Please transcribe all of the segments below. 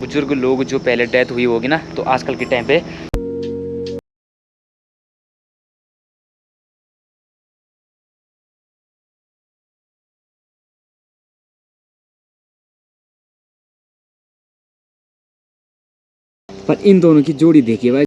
बुजुर्ग लोग जो पहले डेथ हुई होगी ना, तो आजकल के टाइम पे पर इन दोनों की जोड़ी देखिए भाई।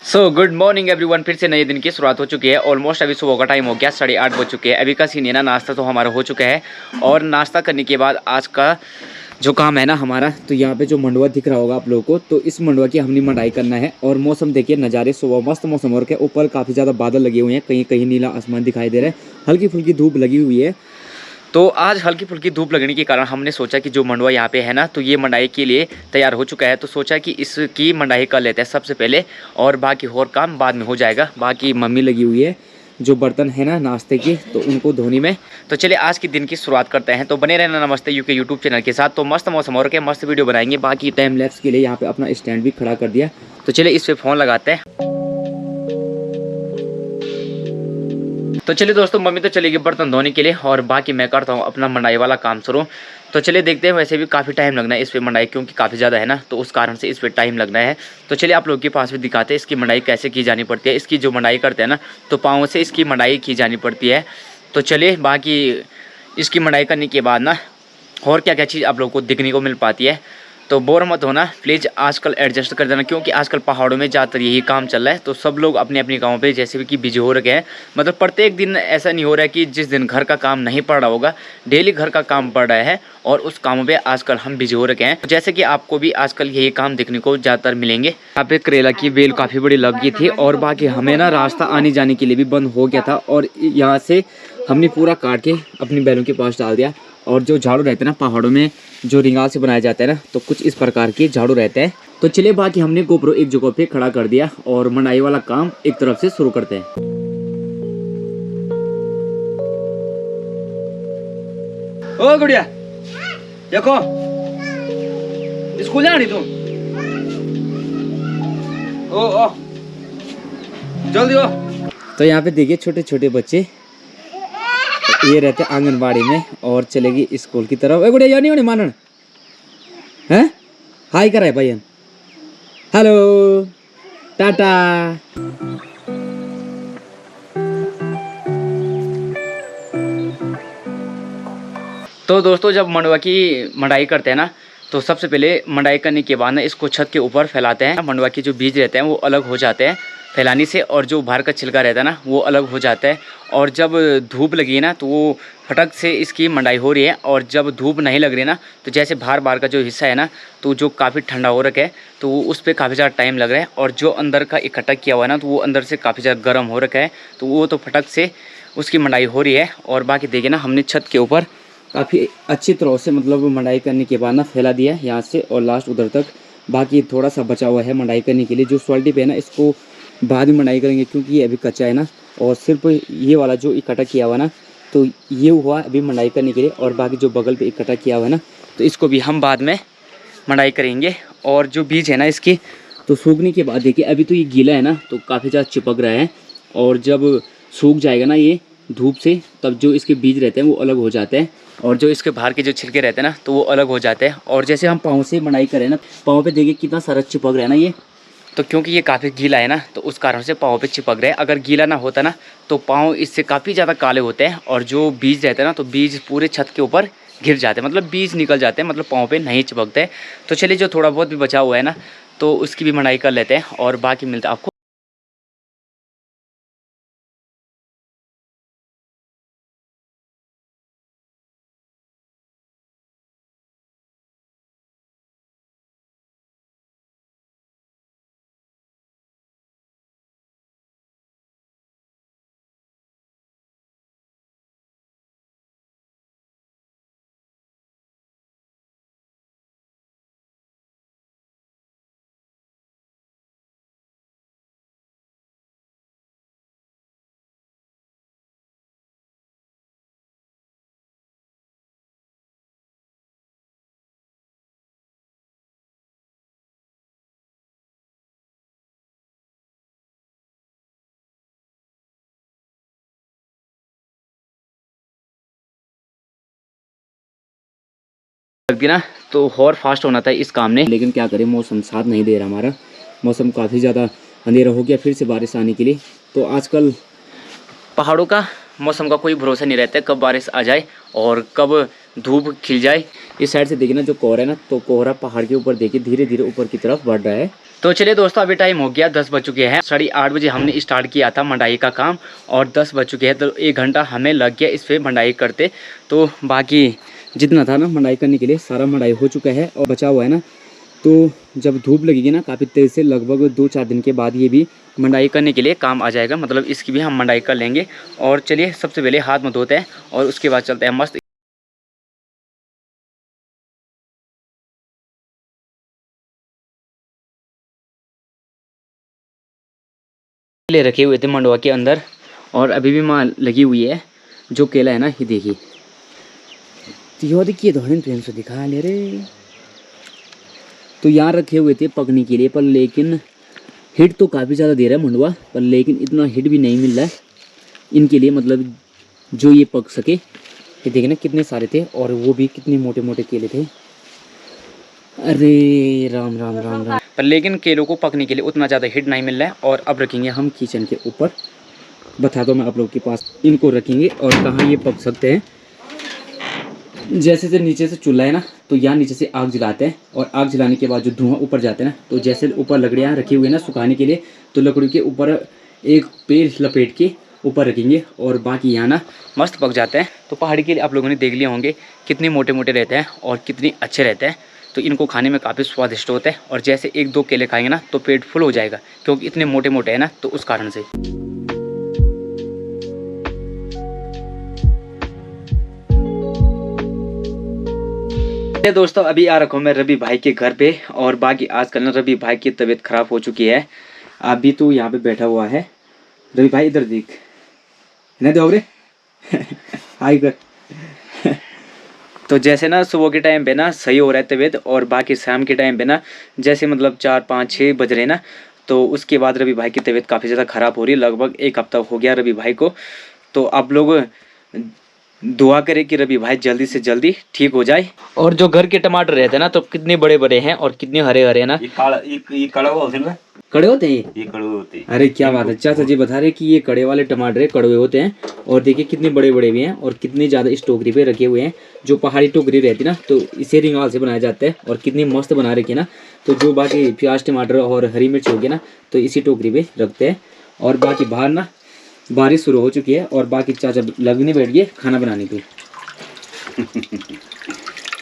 सो गुड मॉर्निंग एवरीवन, फिर से नए दिन की शुरुआत हो चुकी है। ऑलमोस्ट अभी सुबह का टाइम हो गया, 8:30 बज चुके हैं। अभी का सीन है ना, नाश्ता तो हमारा हो चुका है और नाश्ता करने के बाद आज का जो काम है ना हमारा, तो यहाँ पे जो मंडवा दिख रहा होगा आप लोगों को, तो इस मंडवा की हमने मंडाई करना है। और मौसम देखिए, नज़ारे सुबह मस्त मौसम हो रखा है। ऊपर काफ़ी ज़्यादा बादल लगे हुए हैं, कहीं कहीं नीला आसमान दिखाई दे रहा है, हल्की फुल्की धूप लगी हुई है। तो आज हल्की फुल्की धूप लगने के कारण हमने सोचा कि जो मंडवा यहाँ पे है ना, तो ये मंडाई के लिए तैयार हो चुका है। तो सोचा कि इसकी मंडाई कर लेते हैं सबसे पहले, और बाकी और काम बाद में हो जाएगा। बाकी मम्मी लगी हुई है जो बर्तन है ना नाश्ते की, तो उनको धोने में। तो चलिए आज के दिन की शुरुआत करते हैं। तो बने रहना नमस्ते यूके यूट्यूब चैनल के साथ। तो मस्त मौसम और के मस्त वीडियो बनाएंगे। बाकी टाइम लैप्स के लिए यहाँ पे अपना स्टैंड भी खड़ा कर दिया। तो चलिए इस पर फ़ोन लगाते हैं। तो चलिए दोस्तों, मम्मी तो चली गई बर्तन धोने के लिए और बाकी मैं करता हूँ अपना मंडाई वाला काम शुरू। तो चलिए देखते हैं, वैसे भी काफ़ी टाइम लगना है इस पे मंडाई, क्योंकि काफ़ी ज़्यादा है ना, तो उस कारण से इस पे टाइम लगना है। तो चलिए आप लोगों के पास भी दिखाते हैं इसकी मंडाई कैसे की जानी पड़ती है। इसकी जो मंडाई करते हैं ना, तो पाँव से इसकी मंडाई की जानी पड़ती है। तो चलिए बाकी इसकी मंडाई करने के बाद ना और क्या क्या चीज़ आप लोगों को दिखने को मिल पाती है। तो बोर मत होना प्लीज़, आजकल एडजस्ट कर देना, क्योंकि आजकल पहाड़ों में ज़्यादातर यही काम चल रहा है। तो सब लोग अपने अपने गाँव पे जैसे भी कि बिजी हो रखे हैं। मतलब प्रत्येक दिन ऐसा नहीं हो रहा है कि जिस दिन घर का काम नहीं पड़ रहा होगा, डेली घर का काम पड़ रहा है और उस कामों पे आजकल हम बिजी हो रखे हैं। जैसे कि आपको भी आजकल यही काम देखने को ज़्यादातर मिलेंगे। यहाँ पे करेला की बेल काफ़ी बड़ी लग गई थी और बाकी हमें ना रास्ता आने जाने के लिए भी बंद हो गया था, और यहाँ से हमने पूरा काट के अपनी बैलों के पास डाल दिया। और जो झाड़ू रहते हैं ना पहाड़ों में, जो रिंगाल से बनाया जाता है ना, तो कुछ इस प्रकार के झाड़ू रहते हैं। तो चलिए बाकी हमने गोप्रो एक जगह पे खड़ा कर दिया और मंडाई वाला काम एक तरफ से शुरू करते हैं। ओ गुड़िया देखो, स्कूल जा रही तुम? ओ जल्दी हो। तो यहाँ पे देखिए छोटे छोटे बच्चे ये रहते आंगनबाड़ी में और चलेगी स्कूल की तरफ। ए गुड़िया यानी होने मानन हैं, हाय कराए भैया, हेलो, टाटा। तो दोस्तों, जब मंडवा की मंडाई करते हैं ना, तो सबसे पहले मंडाई करने के बाद ना इसको छत के ऊपर फैलाते हैं। मंडवा के जो बीज रहते हैं वो अलग हो जाते हैं फैलाने से, और जो बाहर का छिलका रहता है ना वो अलग हो जाता है। और जब धूप लगी है ना, तो वो फटक से इसकी मंडाई हो रही है। और जब धूप नहीं लग रही ना, तो जैसे बाहर बाहर का जो हिस्सा है ना, तो जो काफ़ी ठंडा हो रखा है, तो वो उस पर काफ़ी ज़्यादा टाइम लग रहा है। और जो अंदर का इकट्ठा किया हुआ है ना, तो वो अंदर से काफ़ी ज़्यादा गर्म हो रखा है, तो वो तो फटक से उसकी मंडाई हो रही है। और बाकी देखिए ना, हमने छत के ऊपर काफ़ी अच्छी तरह से मतलब मंडाई करने के बाद ना फैला दिया है यहाँ से और लास्ट उधर तक। बाकी थोड़ा सा बचा हुआ है मंडाई करने के लिए। जो सॉल्टी पे है ना, इसको बाद में मंडाई करेंगे क्योंकि ये अभी कच्चा है ना। और सिर्फ ये वाला जो इकट्ठा किया हुआ ना, तो ये हुआ अभी मंडाई करने के लिए। और बाकी जो बगल पे इकट्ठा किया हुआ है ना, तो इसको भी हम बाद में मंडाई करेंगे। और जो बीज है ना इसकी, तो सूखने के बाद देखिए अभी तो ये गीला है ना, तो काफ़ी ज़्यादा चिपक रहा है। और जब सूख जाएगा ना ये धूप से, तब जो इसके बीज रहते हैं वो अलग हो जाते हैं, और जो इसके बाहर के जो छिलके रहते हैं ना, तो वो अलग हो जाते हैं। और जैसे हम पाँव से मंडाई करें ना, पाँव पे देखिए कितना सारा चिपक रहा है ना ये, तो क्योंकि ये काफ़ी गीला है ना, तो उस कारण से पाँव पे चिपक रहे हैं। अगर गीला ना होता ना, तो पाँव इससे काफ़ी ज़्यादा काले होते हैं। और जो बीज रहते हैं ना, तो बीज पूरे छत के ऊपर गिर जाते हैं, मतलब बीज निकल जाते हैं, मतलब पाँव पे नहीं चिपकते। तो चलिए जो थोड़ा बहुत भी बचा हुआ है ना, तो उसकी भी मंडाई कर लेते हैं और बाकी मिलता है आपको। लगती ना तो और फास्ट होना था इस काम ने, लेकिन क्या करें मौसम साथ नहीं दे रहा हमारा। मौसम काफ़ी ज़्यादा अंधेरा हो गया फिर से बारिश आने के लिए। तो आजकल पहाड़ों का मौसम का कोई भरोसा नहीं रहता है, कब बारिश आ जाए और कब धूप खिल जाए। इस साइड से देखिए ना जो कोहरा है ना, तो कोहरा पहाड़ के ऊपर देखिए धीरे धीरे ऊपर की तरफ बढ़ रहा है। तो चलिए दोस्तों, अभी टाइम हो गया 10 बज चुके हैं। 8:30 बजे हमने स्टार्ट किया था मंडाई का काम और 10 बज चुके हैं, तो 1 घंटा हमें लग गया इस पर मंडाई करते। तो बाकी जितना था ना मंडाई करने के लिए सारा मंडाई हो चुका है और बचा हुआ है ना। तो जब धूप लगेगी ना काफ़ी तेज़ से, लगभग 2-4 दिन के बाद ये भी मंडाई करने के लिए काम आ जाएगा, मतलब इसकी भी हम मंडाई कर लेंगे। और चलिए सबसे पहले हाथ मुँह धोते हैं और उसके बाद चलते हैं मस्त। ले रखे हुए थे मंडवा के अंदर और अभी भी माँ लगी हुई है। जो केला है ना ये देखिए, तो देखिए धोने प्रेम से दिखा ले रे। तो यहाँ रखे हुए थे पकने के लिए, पर लेकिन हिट तो काफ़ी ज़्यादा दे रहा है मंडवा, पर लेकिन इतना हिट भी नहीं मिल रहा है इनके लिए, मतलब जो ये पक सके। ये देखिए ना कितने सारे थे और वो भी कितने मोटे मोटे केले थे। अरे राम राम राम राम। पर लेकिन केलों को पकने के लिए उतना ज़्यादा हिट नहीं मिल रहा है। और अब रखेंगे हम किचन के ऊपर, बता दो मैं आप लोग के पास इनको रखेंगे और कहाँ ये पक सकते हैं। जैसे से नीचे से चूल्हा है ना, तो यहाँ नीचे से आग जलाते हैं और आग जलाने के बाद जो धुआं ऊपर जाता है ना, तो जैसे ऊपर लकड़ियाँ रखी हुई है ना सुखाने के लिए, तो लकड़ी के ऊपर एक पेड़ लपेट के ऊपर रखेंगे और बाकी यहाँ ना मस्त पक जाते हैं। तो पहाड़ी केले आप लोगों ने देख लिए होंगे कितने मोटे मोटे रहते हैं और कितने अच्छे रहते हैं। तो इनको खाने में काफ़ी स्वादिष्ट होता है और जैसे 1-2 केले खाएंगे ना तो पेट फुल हो जाएगा, क्योंकि इतने मोटे मोटे हैं ना, तो उस कारण से। दोस्तों अभी आ रखा हूँ मैं रवि भाई के घर पे और बाकी आजकल ना रवि भाई की तबीयत खराब हो चुकी है। अभी तो यहाँ पे बैठा हुआ है। रवि भाई इधर देख, नहीं दो रे हाय कर। तो जैसे ना सुबह के टाइम पे ना सही हो रहा है तबीयत और बाकी शाम के टाइम पे ना जैसे मतलब 4-5-6 बज रहे ना, तो उसके बाद रवि भाई की तबीयत काफ़ी ज़्यादा ख़राब हो रही है। लगभग 1 हफ्ता हो गया रवि भाई को। तो आप लोग दुआ करें कि रवि भाई जल्दी से जल्दी ठीक हो जाए। और जो घर के टमाटर रहते हैं ना, तो कितने बड़े बड़े हैं और कितने हरे हरे हैं ना। ये कड़वा होते हैं, कड़े होते हैं ये कड़वे होते हैं। अरे क्या बात है, चाचा जी बता रहे कि ये कड़े वाले टमाटर कड़वे होते हैं। और देखिए कितने बड़े बड़े भी हैं और कितने ज़्यादा इस टोकरी पे रखे हुए हैं। जो पहाड़ी टोकरी रहती है ना, तो इसे रिंगाल से बनाया जाता है और कितनी मस्त बना रखी है ना। तो जो बाकी प्याज टमाटर और हरी मिर्च हो गया ना, तो इसी टोकरी पे रखते हैं। और बाकी बाहर ना बारिश शुरू हो चुकी है और बाकी चाचा लगने बैठ गए खाना बनाने पे।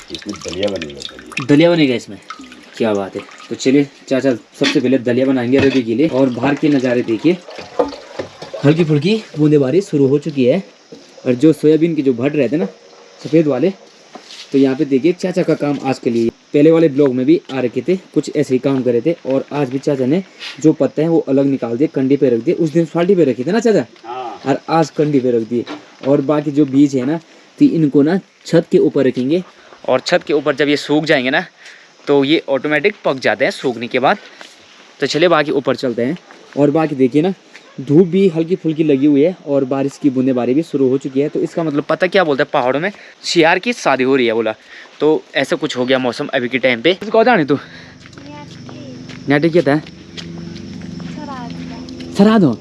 इसमें दलिया बनेगा, दलिया बनेगा इसमें, क्या बात है। तो चलिए चाचा सबसे पहले दलिया बनाएंगे रवि के लिए। और बाहर के नज़ारे देखिए, हल्की फुल्की बूंदेबारी शुरू हो चुकी है। और जो सोयाबीन के जो भट्ट रहते हैं ना सफ़ेद वाले, तो यहाँ पे देखिए चाचा का काम आज के लिए। पहले वाले ब्लॉग में भी आ रखे थे, कुछ ऐसे ही काम कर रहे थे। और आज भी चाचा ने जो पत्ते हैं वो अलग निकाल दिए, कंडी पे रख दिए। उस दिन फाल्टी पे रखे थे ना चाचा, और आज कंडी पे रख दिए। और बाकी जो बीज है ना, तो इनको ना छत के ऊपर रखेंगे और छत के ऊपर जब ये सूख जाएंगे ना, तो ये ऑटोमेटिक पक जाते हैं सूखने के बाद। तो चलिए बाकी ऊपर चलते हैं। और बाकी देखिए ना धूप भी हल्की फुल्की लगी हुई है और बारिश की बूंदेबारी भी शुरू हो चुकी है। तो इसका मतलब पता क्या बोलते हैं, पहाड़ों में शियार की शादी हो रही है बोला। तो ऐसा कुछ हो गया मौसम अभी के टाइम पे। कौन जाने तू नाटे क्या था सराद हो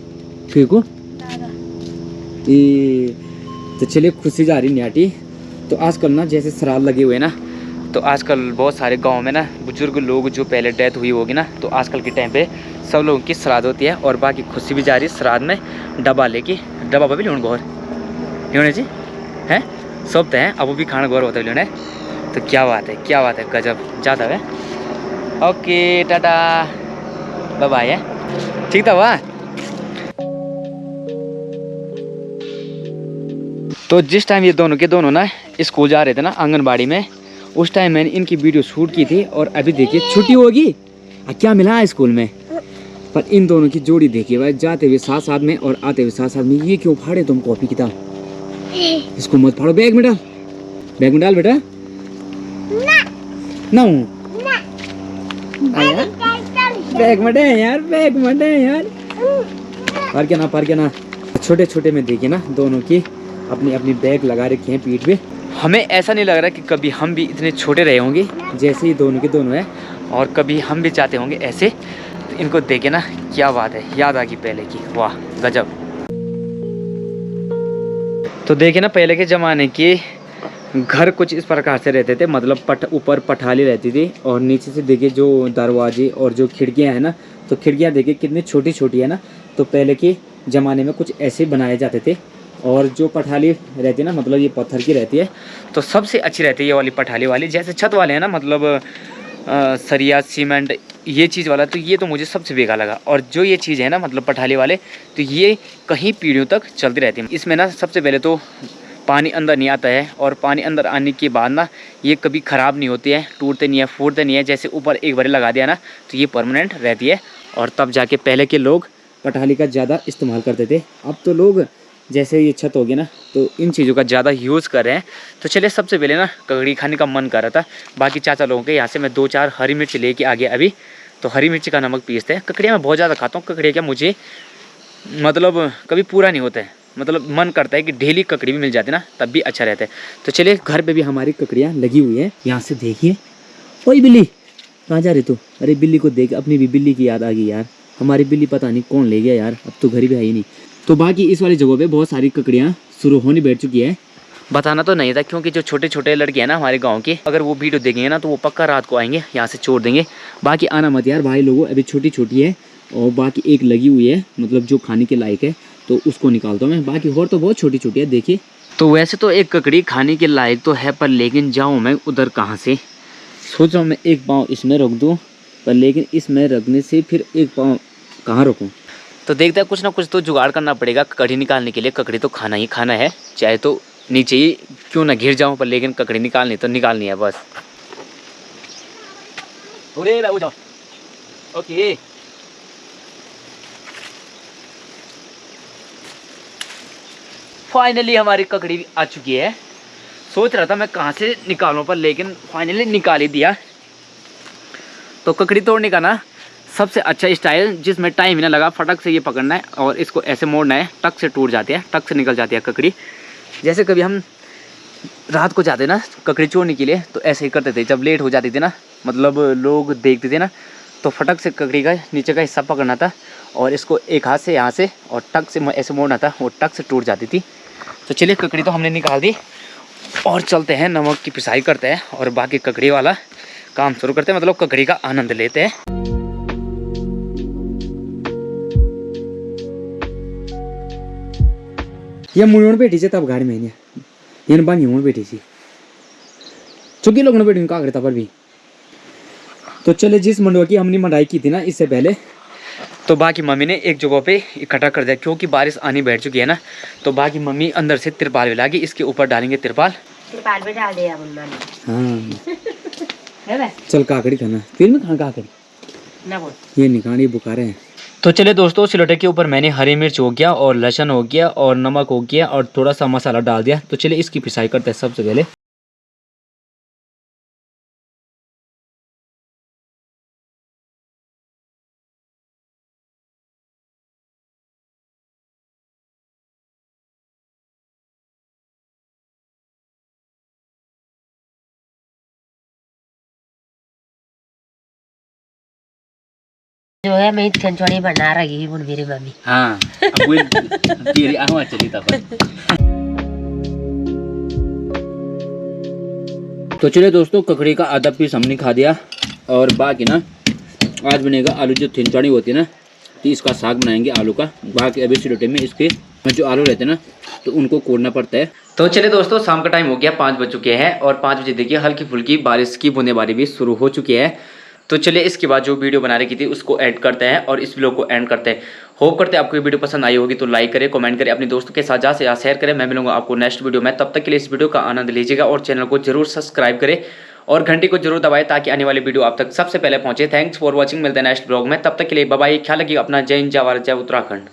फिर को ये। तो चलिए खुशी जा रही न्याटी। तो आजकल ना जैसे श्राद्ध लगे हुए ना, तो आजकल बहुत सारे गांव में ना बुजुर्ग लोग जो पहले डेथ हुई होगी ना, तो आजकल के टाइम पे सब लोगों की श्राद्ध होती है। और बाकी खुशी भी जा रही है श्राद्ध में डब्बा लेके। डब्बा पर भी लेने गौर लेने जी हैं सब तो हैं, अब वो भी खाना गौर होता है लेने। तो क्या बात है, क्या बात है, गजब जाता है। ओके टाटा बाय बाय, ठीक था वाह। तो जिस टाइम ये दोनों के दोनों ना स्कूल जा रहे थे ना आंगनबाड़ी में, उस टाइम मैंने इनकी वीडियो शूट की थी। और अभी देखिए छुट्टी होगी क्या मिला है स्कूल में, पर इन दोनों की जोड़ी देखिए भाई, जाते हुए साथ साथ में और आते हुए साथ साथ में। ये क्यों फाड़े तुम कॉपी किताब, इसको मत फाड़ो, बैग में डाल, बैग में डाल बेटा ना बैग में डे यार, बैग में डे यार, पार क्या ना, पार क्या ना। छोटे छोटे में देखिए ना दोनों की अपनी अपनी बैग लगा रखी हैं पीठ पे। हमें ऐसा नहीं लग रहा कि कभी हम भी इतने छोटे रहे होंगे जैसे ही दोनों के दोनों हैं, और कभी हम भी चाहते होंगे ऐसे। तो इनको देखे ना, क्या बात है, याद आ गई पहले की, वाह गजब। तो देखे ना, पहले के ज़माने के घर कुछ इस प्रकार से रहते थे, मतलब ऊपर पठाली रहती थी और नीचे से देखिए जो दरवाजे और जो खिड़कियां हैं ना, तो खिड़कियां देखिए कितनी छोटी छोटी है ना। तो पहले के ज़माने में कुछ ऐसे बनाए जाते थे। और जो पठाली रहती है ना, मतलब ये पत्थर की रहती है, तो सबसे अच्छी रहती है ये वाली पठाली वाली। जैसे छत वाले हैं ना, मतलब सरिया सीमेंट ये चीज़ वाला, तो ये तो मुझे सबसे बेकार लगा। और जो ये चीज़ है ना, मतलब पठाली वाले, तो ये कहीं पीढ़ियों तक चलती रहती है। इसमें ना सबसे पहले तो पानी अंदर नहीं आता है, और पानी अंदर आने के बाद ना ये कभी ख़राब नहीं होती है, टूटते नहीं है, फूटते नहीं है। जैसे ऊपर एक बार लगा दिया ना, तो ये परमानेंट रहती है। और तब जाके पहले के लोग पठाली का ज़्यादा इस्तेमाल करते थे। अब तो लोग जैसे ये छत होगी ना, तो इन चीज़ों का ज़्यादा यूज़ कर रहे हैं। तो चलिए, सबसे पहले ना ककड़ी खाने का मन कर रहा था। बाकी चाचा लोगों के यहाँ से मैं 2-4 हरी मिर्च लेके आ गया अभी। तो हरी मिर्च का नमक पीसते हैं। ककड़ियाँ मैं बहुत ज़्यादा खाता हूँ। ककड़ियाँ क्या मुझे मतलब कभी पूरा नहीं होता है, मतलब मन करता है कि डेली ककड़ी भी मिल जाती ना, तब भी अच्छा रहता है। तो चलिए, घर पे भी हमारी ककड़ियाँ लगी हुई हैं। यहाँ से देखिए, ओए बिल्ली कहाँ जा रही तू? अरे बिल्ली को देख, अपनी भी बिल्ली की याद आ गई यार। हमारी बिल्ली पता नहीं कौन ले गया यार, अब तो घर भी आई नहीं। तो बाकी इस वाली जगह पे बहुत सारी ककड़ियाँ शुरू होने बैठ चुकी है। बताना तो नहीं था, क्योंकि जो छोटे छोटे लड़के हैं ना हमारे गांव के, अगर वो वीडियो देखेंगे ना, तो वो पक्का रात को आएंगे, यहाँ से छोड़ देंगे। बाकी आना मत यार भाई लोगों, अभी छोटी छोटी है। और बाकी एक लगी हुई है, मतलब जो खाने के लायक है, तो उसको निकालता हूँ मैं। बाकी और तो बहुत छोटी छोटी है, देखिए। तो वैसे तो एक ककड़ी खाने के लायक तो है, पर लेकिन जाऊँ मैं उधर कहाँ से? सोच रहा हूँ मैं एक पाँव इसमें रख दूँ, पर लेकिन इसमें रखने से फिर एक पाँव कहाँ रखूँ? तो देखते हैं, कुछ ना कुछ तो जुगाड़ करना पड़ेगा ककड़ी निकालने के लिए। ककड़ी तो खाना ही खाना है, चाहे तो नीचे ही क्यों ना गिर जाऊं, पर लेकिन ककड़ी निकालनी तो निकालनी है बस। ओके, फाइनली हमारी ककड़ी भी आ चुकी है। सोच रहा था मैं कहाँ से निकालूं, पर लेकिन फाइनली निकाल ही दिया। तो ककड़ी तोड़ने का ना सबसे अच्छा स्टाइल, जिसमें टाइम ही ना लगा, फटक से ये पकड़ना है और इसको ऐसे मोड़ना है, टक से टूट जाती है, टक से निकल जाती है ककड़ी। जैसे कभी हम रात को जाते ना ककड़ी चोरने के लिए, तो ऐसे ही करते थे। जब लेट हो जाती थी ना, मतलब लोग देखते थे ना, तो फटक से ककड़ी का नीचे का हिस्सा पकड़ना था और इसको एक हाथ से यहाँ से और टक से ऐसे मोड़ना था, वो टक से टूट जाती थी। तो चलिए, ककड़ी तो हमने निकाल दी और चलते हैं नमक की पिसाई करते हैं और बाकी ककड़ी वाला काम शुरू करते हैं, मतलब ककड़ी का आनंद लेते हैं। ये मुड़ बैठी से तब गाड़ी में ये बानी मुड़ बैठी सी चुकी लोग बैठी का करता पर भी। तो चले, जिस मंडवा की हमने मंडाई की थी ना इससे पहले, तो बाकी मम्मी ने एक जगह पे इकट्ठा कर दिया, क्योंकि बारिश आनी बैठ चुकी है ना। तो बाकी मम्मी अंदर से तिरपाल भी लागी, इसके ऊपर डालेंगे तिरपाल भी डाल दिया। हाँ चल, काकड़ी खाना फिर में खाना, काकड़ी ना बोल, ये निकाली बुखारे हैं। तो चले दोस्तों, सिलौटे के ऊपर मैंने हरी मिर्च हो गया और लहसुन हो गया और नमक हो गया और थोड़ा सा मसाला डाल दिया। तो चलिए, इसकी पिसाई करते हैं सबसे पहले। जो है मैं छनछनी बना रही हूँ मेरी मम्मी। हाँ, अब वो तेरी आवाज चली था। तो चलिए दोस्तों, ककड़ी का आधा पीस हमने खा दिया और बाकी ना आज बनेगा आलू जो थिनचाड़ी होती है ना, तो इसका साग बनाएंगे आलू का। बाकी अभी सिलौटे में इसके जो आलू रहते हैं ना, तो उनको कोड़ना पड़ता है। तो चलिए दोस्तों, शाम का टाइम हो गया, 5 बज चुके हैं और 5 बजे देखिए हल्की फुल्की बारिश की बूंदेबांदी भी शुरू हो चुकी है। तो चलिए, इसके बाद जो वीडियो बनाने की थी उसको ऐड करते हैं और इस वीडियो को एंड करते हैं। होप करते हैं आपको ये वीडियो पसंद आई होगी, तो लाइक करें, कमेंट करें, अपने दोस्तों के साथ ज़्यादा से ज़्यादा शेयर करें। मैं मिलूंगा आपको नेक्स्ट वीडियो में, तब तक के लिए इस वीडियो का आनंद लीजिएगा और चैनल को जरूर सब्सक्राइब करें और घंटी को जरूर दबाएं, ताकि आने वाली वीडियो आप तक सबसे पहले पहुंचे। थैंक्स फॉर वॉचिंग, मिलते हैं नेक्स्ट ब्लॉग में, तब तक के लिए बाय बाय, ख्याल रखिएगा अपना। जय हिंद, जय भारत, जय उत्तराखंड।